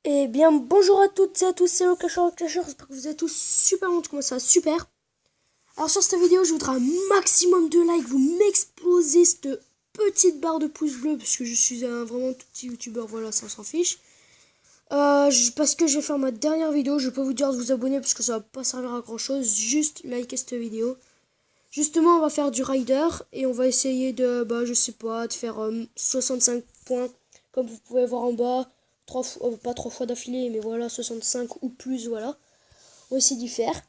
Eh bien, bonjour à toutes et à tous, c'est le Cacheur, j'espère que vous êtes tous super bons, comment ça va, super. Alors sur cette vidéo, je voudrais un maximum de likes, vous m'explosez cette petite barre de pouces bleus, parce que je suis un vraiment tout petit youtubeur, voilà, ça on s'en fiche. Parce que je vais faire ma dernière vidéo, je vais pas vous dire de vous abonner, parce que ça va pas servir à grand chose, juste liker cette vidéo. Justement, on va faire du rider, et on va essayer de, je sais pas, de faire 65 points, comme vous pouvez voir en bas. Pas 3 fois d'affilée, mais voilà, 65 ou plus, voilà. On va essayer d'y faire.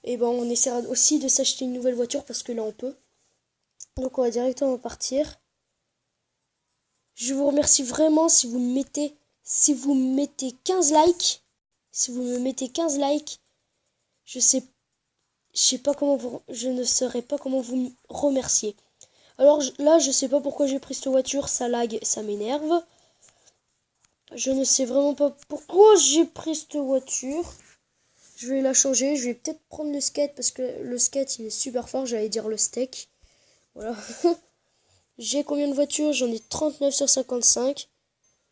Et on essaiera aussi de s'acheter une nouvelle voiture parce que là on peut. Donc on va directement partir. Je vous remercie vraiment si vous mettez 15 likes. Si vous me mettez 15 likes, je sais pas comment je ne saurais pas comment vous me remercier. Alors là, je sais pas pourquoi j'ai pris cette voiture, ça lag, ça m'énerve. Je ne sais vraiment pas pourquoi j'ai pris cette voiture. Je vais la changer. Je vais peut-être prendre le skate parce que le skate il est super fort. J'allais dire le steak. Voilà. J'ai combien de voitures? J'en ai 39 sur 55.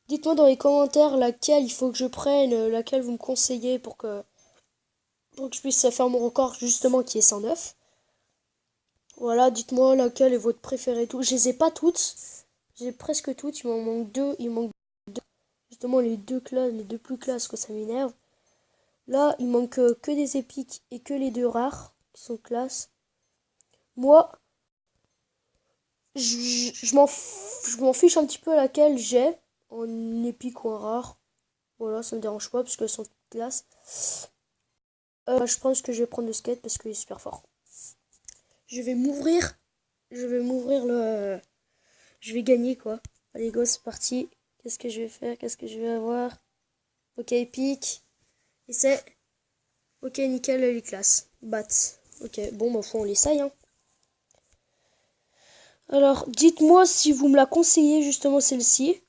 Dites-moi dans les commentaires laquelle il faut que je prenne, laquelle vous me conseillez pour que je puisse faire mon record justement qui est 109. Voilà, dites-moi laquelle est votre préférée. Tout. Je les ai pas toutes. J'ai presque toutes. Il m'en manque deux. Il manque justement les deux classes, les deux plus classes, que ça m'énerve. Là, il manque que des épiques et que les deux rares qui sont classes. Moi, je m'en fiche un petit peu laquelle j'ai en épique ou en rare. Voilà, ça me dérange pas parce qu'elles sont toutes classes. Je pense que je vais prendre le skate parce qu'il est super fort. Je vais m'ouvrir. Je vais m'ouvrir le. Je vais gagner quoi. Allez go, c'est parti. Qu'est-ce que je vais faire? Qu'est-ce que je vais avoir? Ok, épique. Et c'est. Ok, nickel, les classes. Bat. Ok, faut on l'essaye, hein. Alors, dites-moi si vous me la conseillez, justement, celle-ci.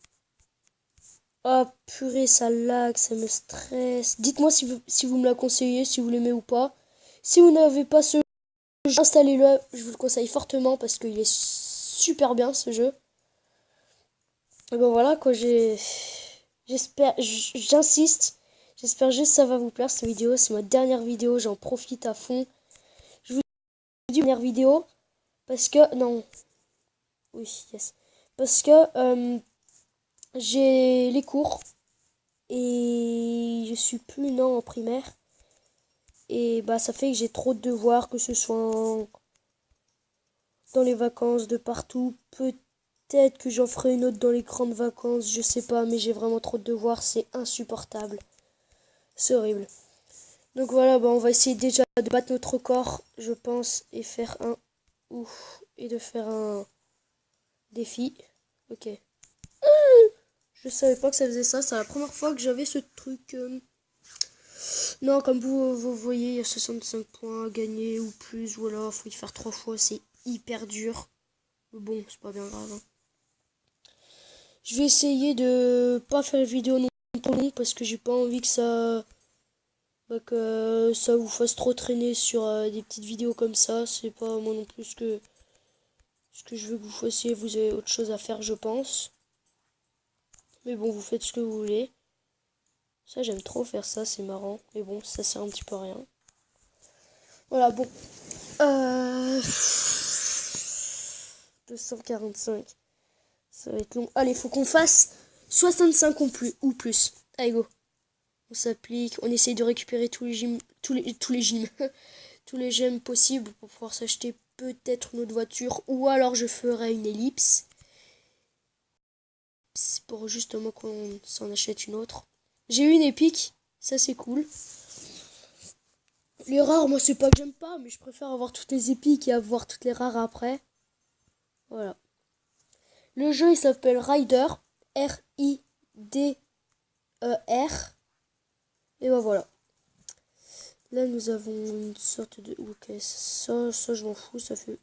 Ah, purée, ça lag, ça me stresse. Dites-moi si vous me la conseillez, si vous l'aimez ou pas. Si vous n'avez pas ce jeu, installez-le. Je vous le conseille fortement parce qu'il est super bien, ce jeu. Et voilà, quoi, j'espère, j'insiste. J'espère juste que ça va vous plaire, cette vidéo. C'est ma dernière vidéo, j'en profite à fond. Je vous dis dernière vidéo parce que... Non. Oui, yes. Parce que j'ai les cours. Et je suis plus non en primaire. Et ça fait que j'ai trop de devoirs, que ce soit dans les vacances, de partout. Peut-être que j'en ferai une autre dans les grandes vacances, je sais pas, mais j'ai vraiment trop de devoirs, c'est insupportable. C'est horrible. Donc voilà, on va essayer déjà de battre notre record, je pense, et faire un... Ouf, et de faire un défi. Ok. Je savais pas que ça faisait ça, c'est la première fois que j'avais ce truc... Non, comme vous voyez, il y a 65 points à gagner ou plus, voilà, faut y faire 3 fois, c'est hyper dur. Mais bon, c'est pas bien grave, hein. Je vais essayer de pas faire une vidéo non trop longue parce que j'ai pas envie que ça vous fasse trop traîner sur des petites vidéos comme ça. C'est pas moi non plus ce que je veux que vous fassiez. Vous avez autre chose à faire, je pense. Mais bon, vous faites ce que vous voulez. Ça, j'aime trop faire ça, c'est marrant. Mais bon, ça sert un petit peu à rien. Voilà, bon. 245. Ça va être long. Allez, faut qu'on fasse 65 ou plus. Allez, go. On s'applique. On essaye de récupérer tous les gyms. Tous les gyms. tous les gemmes possibles pour pouvoir s'acheter peut-être une autre voiture. Ou alors je ferai une ellipse. Pour justement qu'on s'en achète une autre. J'ai eu une épique. Ça, c'est cool. Les rares, moi, c'est pas que j'aime pas, mais je préfère avoir toutes les épiques et avoir toutes les rares après. Voilà. Le jeu, il s'appelle Rider. R-I-D-E-R. Et voilà. Là, nous avons une sorte de... Ok, ça je m'en fous, ça fait...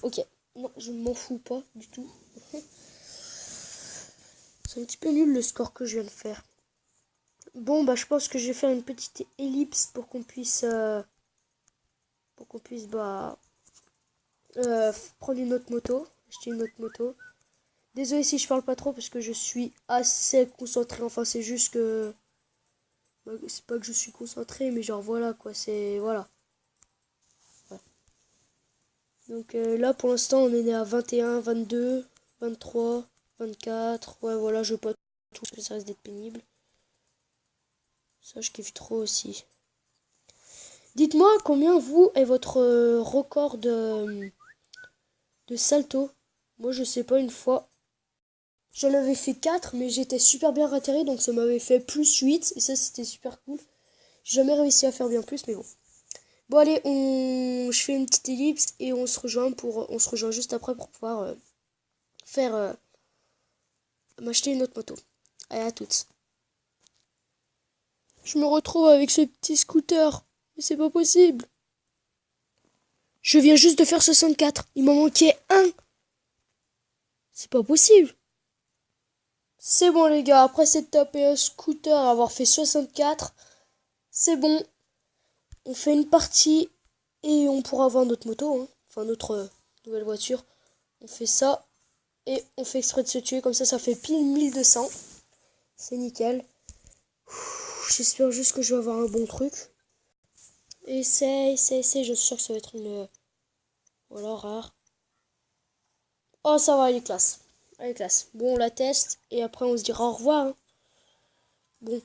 ok. Non, je m'en fous pas du tout. C'est un petit peu nul le score que je viens de faire. Bon, je pense que je vais faire une petite ellipse pour qu'on puisse... prendre une autre moto. Acheter une autre moto. Désolé si je parle pas trop parce que je suis assez concentré. Enfin, c'est juste que... C'est pas que je suis concentré, mais genre voilà quoi, c'est... Voilà. Ouais. Donc là, pour l'instant, on est né à 21, 22, 23, 24. Ouais, voilà, je veux pas tout parce que ça risque d'être pénible. Ça, je kiffe trop aussi. Dites-moi combien vous est votre record de salto. Moi, je sais pas, une fois. J'en avais fait 4, mais j'étais super bien atterri, donc ça m'avait fait plus 8. Et ça, c'était super cool. J'ai jamais réussi à faire bien plus, mais bon. Bon, allez, je fais une petite ellipse et on se rejoint juste après pour pouvoir faire m'acheter une autre moto. Allez, à toutes. Je me retrouve avec ce petit scooter. Mais c'est pas possible. Je viens juste de faire 64. Il m'en manquait un. C'est pas possible. C'est bon les gars, après cette tapé un scooter, avoir fait 64, c'est bon. On fait une partie et on pourra avoir notre moto, hein. Enfin notre nouvelle voiture. On fait ça et on fait exprès de se tuer, comme ça fait pile 1200. C'est nickel. J'espère juste que je vais avoir un bon truc. Essaye, je suis sûr que ça va être une... Voilà, rare. Oh ça va, elle est classe. Elle est classe. Bon, on la teste et après on se dira au revoir, hein. Bon.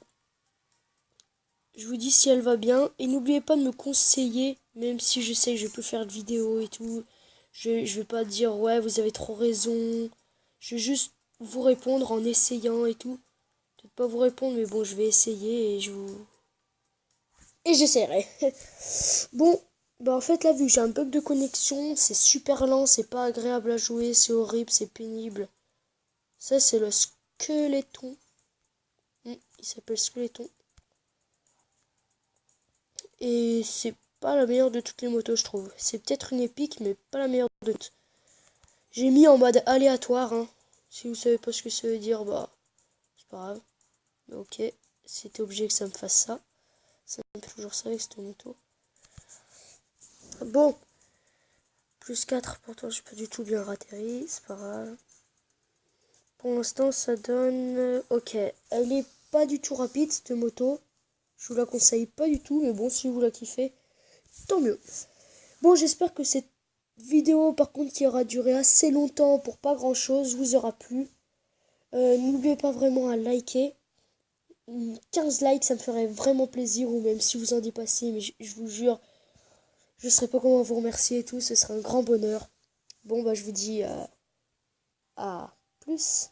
Je vous dis si elle va bien. Et n'oubliez pas de me conseiller, même si je sais que je peux faire de vidéos et tout. Je vais pas dire ouais vous avez trop raison. Je vais juste vous répondre en essayant et tout. Peut-être pas vous répondre mais bon je vais essayer et je vous... Et j'essaierai. Bon, bah en fait là vu que j'ai un bug de connexion, c'est super lent, c'est pas agréable à jouer, c'est horrible, c'est pénible. Ça c'est le squeletton. Il s'appelle squeletton. Et c'est pas la meilleure de toutes les motos, je trouve. C'est peut-être une épique, mais pas la meilleure de toutes. J'ai mis en mode aléatoire, hein. Si vous savez pas ce que ça veut dire, bah, c'est pas grave. Mais ok, c'était obligé que ça me fasse ça. Ça me fait toujours ça avec cette moto. Bon, plus 4, pourtant j'ai pas du tout bien ratterri, c'est pas grave. Pour l'instant, ça donne... Ok, elle est pas du tout rapide, cette moto. Je vous la conseille pas du tout, mais bon, si vous la kiffez, tant mieux. Bon, j'espère que cette vidéo, par contre, qui aura duré assez longtemps pour pas grand chose, vous aura plu. N'oubliez pas vraiment à liker. 15 likes, ça me ferait vraiment plaisir, ou même si vous en dépassez, mais je vous jure, je ne saurais pas comment vous remercier et tout, ce serait un grand bonheur. Bon, bah, je vous dis à plus.